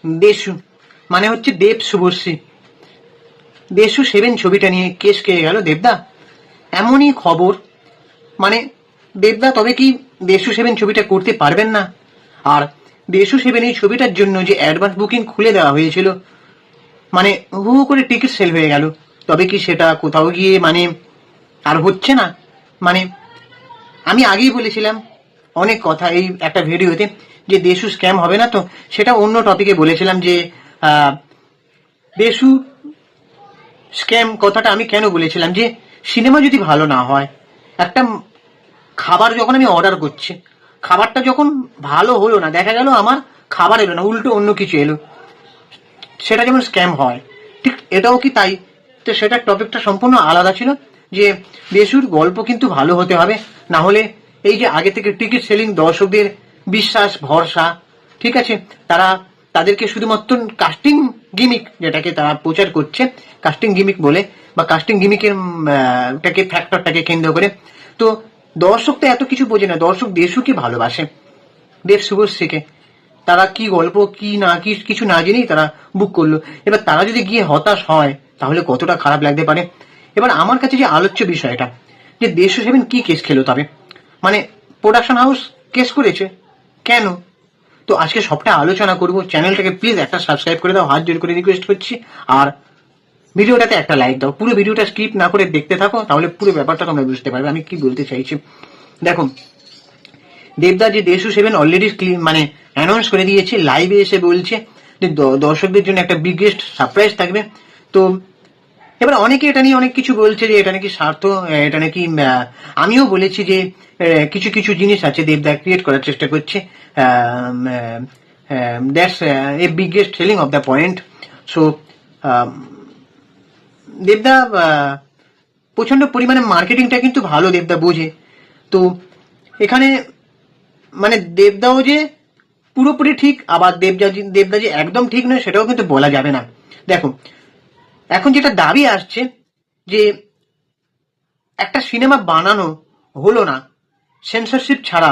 দেশু মানে হচ্ছে দেব শুভশ্রী, দেশু 7 ছবিটা নিয়ে কেস খেয়ে গেল দেবদা। এমনই খবর, মানে দেবদা তবে কি দেশু 7 ছবিটা করতে পারবেন না? আর দেশু 7 এই ছবিটার জন্য যে অ্যাডভান্স বুকিং খুলে দেওয়া হয়েছিল, মানে হু হু করে টিকিট সেল হয়ে গেল, তবে কি সেটা কোথাও গিয়ে মানে আর হচ্ছে না? মানে আমি আগেই বলেছিলাম অনেক কথা এই একটা ভিডিওতে যে দেশু স্ক্যাম হবে না, তো সেটা অন্য টপিকে বলেছিলাম যে দেশু স্ক্যাম কথাটা আমি কেন বলেছিলাম, যে সিনেমা যদি ভালো না হয়, একটা খাবার যখন আমি অর্ডার করছি, খাবারটা যখন ভালো হলো না, দেখা গেল আমার খাবার এলো না, উল্টো অন্য কিছু এলো, সেটা যেমন স্ক্যাম হয়, ঠিক এটাও কি তাই? তো সেটার টপিকটা সম্পূর্ণ আলাদা ছিল, যে দেশুর গল্প কিন্তু ভালো হতে হবে, না হলে এই যে আগে থেকে টিকিট সেলিং, দর্শকদের বিশ্বাস ভরসা, ঠিক আছে, তারা তাদেরকে শুধুমাত্র কাস্টিং গিমিক যেটাকে তারা প্রচার করছে, কাস্টিং গিমিক বলে বা কাস্টিং গিমিকের ফ্যাক্টরটাকে কেন্দ্র করে, তো দর্শক তো এত কিছু বোঝে না, দর্শক দেশুকে ভালোবাসে, দেব শুভশ্রীকে, তারা কি গল্প কি না কি কিছু না জেনেই তারা বুক করলো। এবার তারা যদি গিয়ে হতাশ হয় তাহলে কতটা খারাপ লাগতে পারে। এবার আমার কাছে যে আলোচ্য বিষয়টা, যে দেশু 7 কি কেস খেলো, তবে মানে প্রোডাকশন হাউস কেস করেছে কেন, তো আজকে সবটা আলোচনা করব। চ্যানেলটাকে প্লিজ একটা সাবস্ক্রাইব করে দাও, হাত জোর করে রিকোয়েস্ট করছি, আর ভিডিওটাতে একটা লাইক দাও, পুরো ভিডিওটা স্কিপ না করে দেখতে থাকো, তাহলে পুরো ব্যাপারটা তোমরা বুঝতে পারবে আমি কি বলতে চাইছি। দেখো, দেবদা যে দেশু 7 অলরেডি মানে অ্যানাউন্স করে দিয়েছে, লাইভে এসে বলছে যে দর্শকদের জন্য একটা বিগেস্ট সারপ্রাইজ থাকবে। তো এবার অনেকে এটা নিয়ে অনেক কিছু বলছে যে এটা নাকি স্বার্থ, এটা নাকি আমিও বলেছি যে কিছু কিছু জিনিস আছে দেবদা ক্রিয়েট করার চেষ্টা করছে, that's a biggest selling of the point. So দেবদা প্রচন্ড পরিমাণে মার্কেটিংটা কিন্তু ভালো দেবদা বোঝে। তো এখানে মানে দেবদাও যে পুরোপুরি ঠিক, আবার দেবদা যে একদম ঠিক নয় সেটাও কিন্তু বলা যাবে না। দেখো, এখন যেটা দাবি আসছে যে একটা সিনেমা বানানো হলো না সেন্সরশিপ ছাড়া,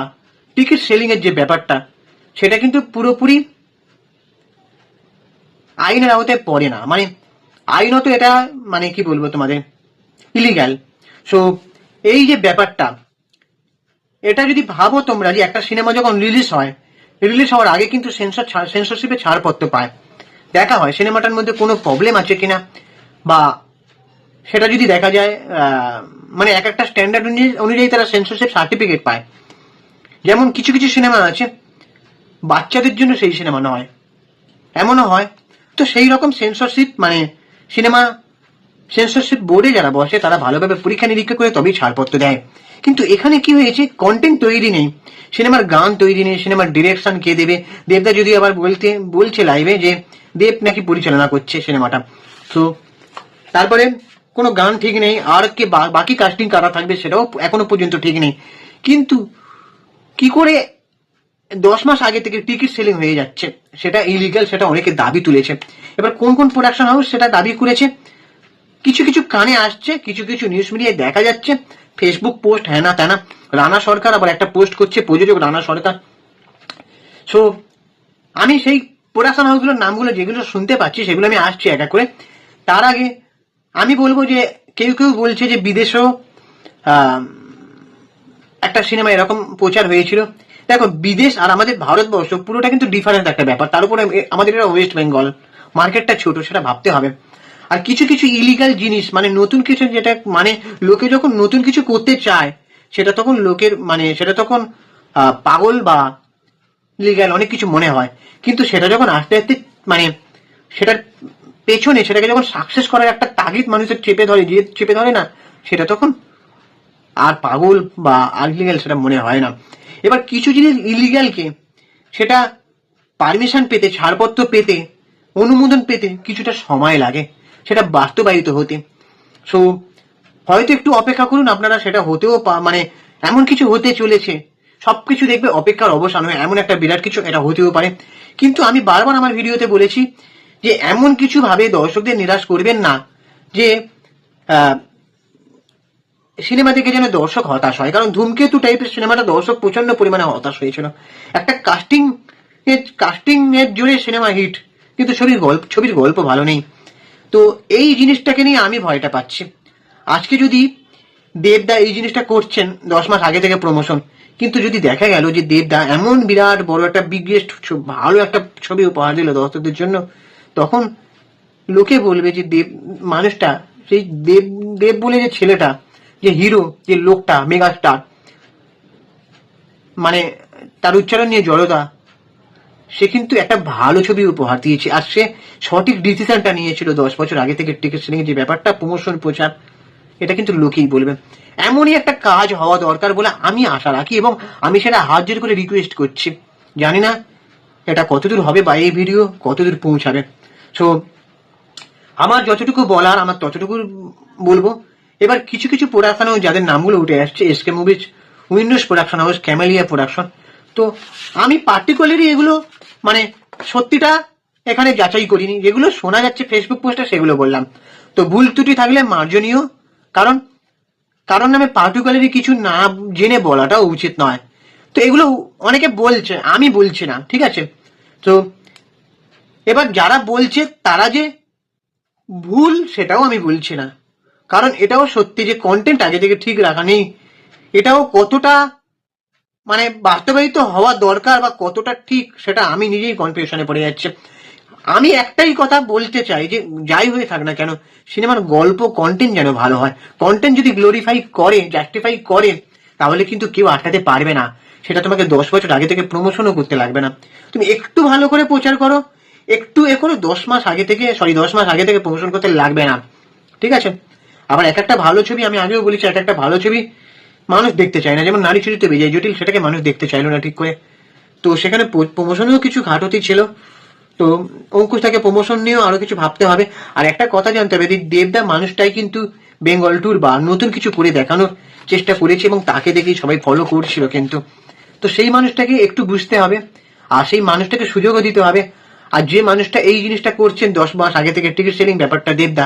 টিকিট সেলিং এর যে ব্যাপারটা, সেটা কিন্তু পুরোপুরি আইনের আওতায় পড়ে না, মানে আইনত এটা মানে কি বলবো তোমাদের, ইলিগাল। সো এই যে ব্যাপারটা, এটা যদি ভাবো তোমরা যে একটা সিনেমা যখন রিলিজ হওয়ার আগে কিন্তু সেন্সরশিপে ছাড়পত্র পায়, দেখা হয় সিনেমাটার মধ্যে কোনো প্রবলেম আছে কিনা, বা সেটা যদি দেখা যায় মানে এক একটা স্ট্যান্ডার্ড অনুযায়ী তারা সেন্সরশিপ সার্টিফিকেট পায়। যেমন কিছু কিছু সিনেমা আছে বাচ্চাদের জন্য সেই সিনেমা নয়, এমনও হয়। তো সেই রকম সেন্সরশিপ মানে সিনেমা সেন্সরশিপ বোর্ডে যারা বসে তারা ভালোভাবে পরীক্ষা নিরীক্ষা করে তবেই ছাড়পত্র দেয়। কিন্তু এখানে কি হয়েছে, কন্টেন্ট তৈরি নেই, সিনেমার গান তৈরি নেই, সিনেমার ডিরেকশন কে দেবে? দেবদা যদি আবার বলছে লাইভে যে দেব নাকি পরিচালনা করছে সিনেমাটা, তো তারপরে কোনো গান ঠিক নেই, আর কে বাকি কাস্টিং কারা থাকবে সেটাও এখনো পর্যন্ত ঠিক নেই। কিন্তু কি করে 10 মাস আগে থেকে টিকিট সেলিং হয়ে যাচ্ছে, সেটা ইলিগাল, সেটা অনেকে দাবি তুলেছে। এবার কোন কোন প্রোডাকশন হাউস সেটা দাবি করেছে, কিছু কিছু কানে আসছে, কিছু কিছু নিউজ মিডিয়ায় দেখা যাচ্ছে, ফেসবুক পোস্ট হ্যানা ত্যানা, রানা সরকার আবার একটা পোস্ট করছে, প্রযোজক রানা সরকার। সো আমি সেই প্রোডাকশন হাউসগুলোর নামগুলো যেগুলো শুনতে পাচ্ছি সেগুলো আমি আসছি এক এক করে। তার আগে আমি বলবো যে কেউ কেউ বলছে যে বিদেশেও একটা সিনেমা এরকম প্রচার হয়েছিল। দেখো, বিদেশ আর আমাদের ভারতবর্ষ পুরোটা কিন্তু ডিফারেন্ট একটা ব্যাপার, তার উপরে আমাদের এটা ওয়েস্ট বেঙ্গল, মার্কেটটা ছোট, সেটা ভাবতে হবে। আর কিছু কিছু ইলিগাল জিনিস মানে নতুন কিছু, যেটা মানে লোকে যখন নতুন কিছু করতে চায় সেটা তখন লোকের মানে সেটা তখন পাগল বা লিগ্যাল অনেক কিছু মনে হয়, কিন্তু সেটা যখন আস্তে আস্তে মানে সেটার পেছনে সেটাকে যখন সাকসেস করার একটা তাগিদ মানুষের চেপে ধরে না, সেটা তখন আর পাগল বা আনলিগ্যাল সেটা মনে হয় না। এবার কিছু জিনিস ইলিগ্যালকে সেটা পারমিশন পেতে, ছাড়পত্র পেতে, অনুমোদন পেতে কিছুটা সময় লাগে সেটা বাস্তবায়িত হতে। সো হয়তো একটু অপেক্ষা করুন আপনারা, সেটা হতেও মানে এমন কিছু হতে চলেছে, সবকিছু দেখবে অপেক্ষার অবসান হয়, এমন একটা বিরাট কিছু এটা হতেও পারে। কিন্তু আমি বারবার আমার ভিডিওতে বলেছি যে এমন কিছু ভাবে দর্শকদের নিরাশ করবেন না যে সিনেমা দেখে যেন দর্শক হতাশ হয়, কারণ ধূমকেতু টাইপের সিনেমাটা দর্শক প্রচন্ড পরিমাণে হতাশ হয়েছিল। একটা কাস্টিং এর জোরে সিনেমা হিট, কিন্তু ছবির গল্প ভালো নেই। তো এই জিনিসটাকে নিয়ে আমি ভয়টা পাচ্ছি। আজকে যদি দেবদা এই জিনিসটা করছেন 10 মাস আগে থেকে প্রমোশন, কিন্তু যদি দেখা গেল যে দেবদা এমন বিরাট বড় একটা বিগেস্ট ভালো একটা ছবি উপহার দিল দর্শকদের জন্য, তখন লোকে বলবে যে মানুষটা, সেই দেব বলে যে ছেলেটা, যে হিরো, যে লোকটা মেগা স্টার, মানে তার উচ্চারণ নিয়ে জড়তা, সে কিন্তু একটা ভালো ছবি উপহার দিয়েছে। আর সে সঠিক ডিসিশনটা নিয়েছিল 10 বছর আগে থেকে টিকিট সেলিং যে ব্যাপারটা, প্রমোশন প্রচার, এটা কিন্তু লোকেই বলবে। এমনই একটা কাজ হওয়া দরকার বলে আমি আশা রাখি, এবং আমি সেটা হাত জোর করে রিকোয়েস্ট করছি। জানি না এটা কতদূর হবে বা এই ভিডিও কতদূর পৌঁছাবে। সো আমার যতটুকু বলার আমার ততটুকু বলবো। এবার কিছু কিছু প্রোডাকশনও যাদের নামগুলো উঠে আসছে, SK movies, Windows production house, camellia production, তো আমি পার্টিকুলারলি এগুলো মানে সত্যিটা এখানে যাচাই করিনি, যেগুলো শোনা যাচ্ছে ফেসবুক পোস্টে সেগুলো বললাম। তো ভুল ত্রুটি থাকলে মার্জনীয়, কারণ কারণ আমি পার্টিকুলারলি কিছু না জেনে বলাটাও উচিত নয়। তো এগুলো অনেকে বলছে, আমি বলছি না, ঠিক আছে? তো এবার যারা বলছে তারা যে ভুল সেটাও আমি বলছি না, কারণ এটাও সত্যি যে কন্টেন্ট আগে থেকে ঠিক রাখা নেই, এটাও কতটা মানে বাস্তবায়িত হওয়া দরকার বা কতটা ঠিক সেটা আমি নিজেই কনফিউশনে পড়ে যাচ্ছে। আমি একটাই কথা বলতে চাই যে যাই হয়ে থাক না কেন, সিনেমার গল্প কন্টেন্ট যেন ভালো হয়। কন্টেন্ট যদি গ্লোরিফাই করে, জাস্টিফাই করে, তাহলে কিন্তু কেউ আটকাতে পারবে না। সেটা তোমাকে 10 বছর আগে থেকে প্রমোশনও করতে লাগবে না। তুমি একটু ভালো করে প্রচার করো, একটু এ করো, 10 মাস আগে থেকে প্রমোশন করতে লাগবে না, ঠিক আছে? আবার এক একটা ভালো ছবি, আমি আগেও বলেছি, এক একটা ভালো ছবি মানুষ দেখতে চায় না। যেমন নারী চরিত্রে বিজয় জটিল, সেটাকে মানুষ দেখতে চাইলো না ঠিক করে, তো সেখানে প্রমোশনেও কিছু ঘাটতি ছিল। তো অঙ্কুশ তাকে প্রমোশন নিয়েও আরো কিছু ভাবতে হবে। আর একটা কথা জানতে হবে, দেবদা মানুষটাই কিন্তু বেঙ্গল ট্যুর বা নতুন কিছু করে দেখানোর চেষ্টা করেছে, এবং তাকে দেখেই সবাই ফলো করছিল কিন্তু। তো সেই মানুষটাকে একটু বুঝতে হবে, আর সেই মানুষটাকে সুযোগও দিতে হবে। আর যে মানুষটা এই জিনিসটা করছেন 10 মাস আগে থেকে টিকিট সেলিং ব্যাপারটা, দেবদা,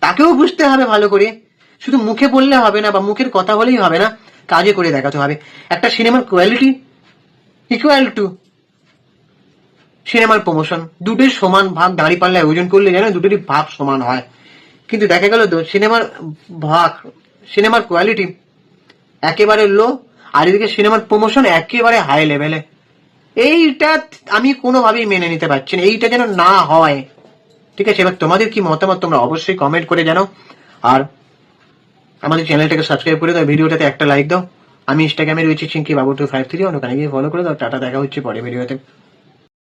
তাকেও বুঝতে হবে ভালো করে। শুধু মুখে বললে হবে না বা মুখের কথা হলেই হবে না, কাজে করে দেখাতে হবে। একটা সিনেমার কোয়ালিটি ইকুয়াল টু সিনেমার প্রমোশন, দুটোর সমান ভাগ দাঁড়ি পাল্লায় ওজন করলে যেন দুটোরই ভাগ সমান হয়। কিন্তু দেখা গেল তো সিনেমার কোয়ালিটি একেবারে লো, আর এদিকে সিনেমার প্রমোশন একেবারে হাই লেভেলে। এইটা আমি কোনোভাবেই মেনে নিতে পারছি না, এইটা যেন না হয়, ঠিক আছে? এবার তোমাদের কি মতামত তোমরা অবশ্যই কমেন্ট করে জানাও। আর আমাদের চ্যানেলটাকে সাবস্ক্রাইব করে দাও, ভিডিওটাতে একটা লাইক দাও। আমি ইনস্টাগ্রামে রয়েছি চিঙ্কি বাবু 253, ওখানে গিয়ে ফলো করে দাও। টাটা, দেখা হচ্ছে পরে ভিডিওতে।